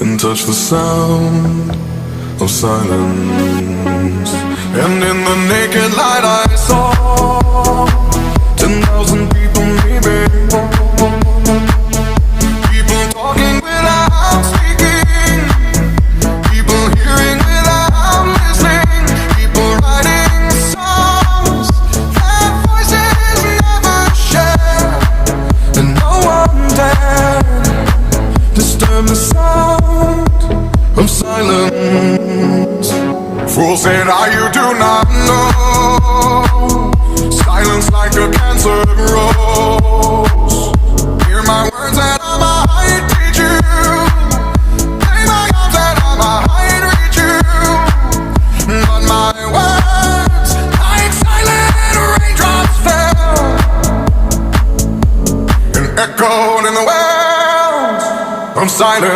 and touch the sound of silence. And in the naked light I saw 10,000 people maybe, people talking without speaking, people hearing without listening, people writing songs that voices never share, and no one dared disturb the sound of silence. Fools say that you do not know, silence like a cancer grows. Hear my words that I might teach you, play my arms that I might reach you, but my words like silent raindrops fell and echoed in the wells of silence.